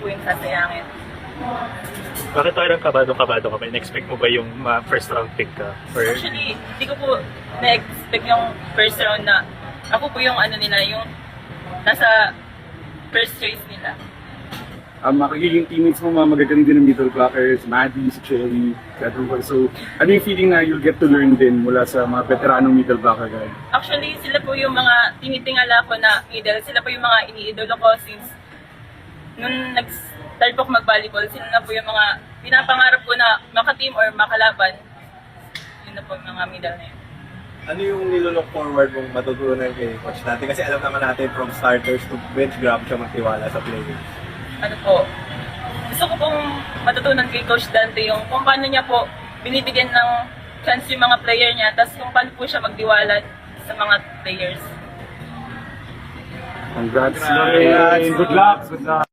po yung sasayangin. Bakit parang kabado-kabado ka ba? In-expect mo ba yung first round pick ka? Or... Actually, hindi ko po na-expect yung first round na ako po yung ano nila, yung nasa first choice nila. Makikiging teammates mo, magagaling din ng middle blockers, Maddie, si Cherry, Kadruba. So, ano yung feeling na you'll get to learn din mula sa mga veteranong middle blocker guys? Actually, sila po yung mga tinitingala ko na idol. Sila po yung mga iniidolo ko since nung nag-start po ako mag-volleyball, sila na po yung mga pinapangarap ko na maka-team or makalaban. Yun na po yung mga middle na yun. Ano yung nilook forward mong matutunan kay coach natin? Kasi alam naman natin from starters to bench, grabe siya magtiwala sa players. Ano po, gusto ko pong matutunan kay Coach Dante yung kung paano niya po binibigyan ng chance yung mga player niya, tapos kung paano po siya magtiwala sa mga players. Congrats, Lorraine! Good luck! Good luck!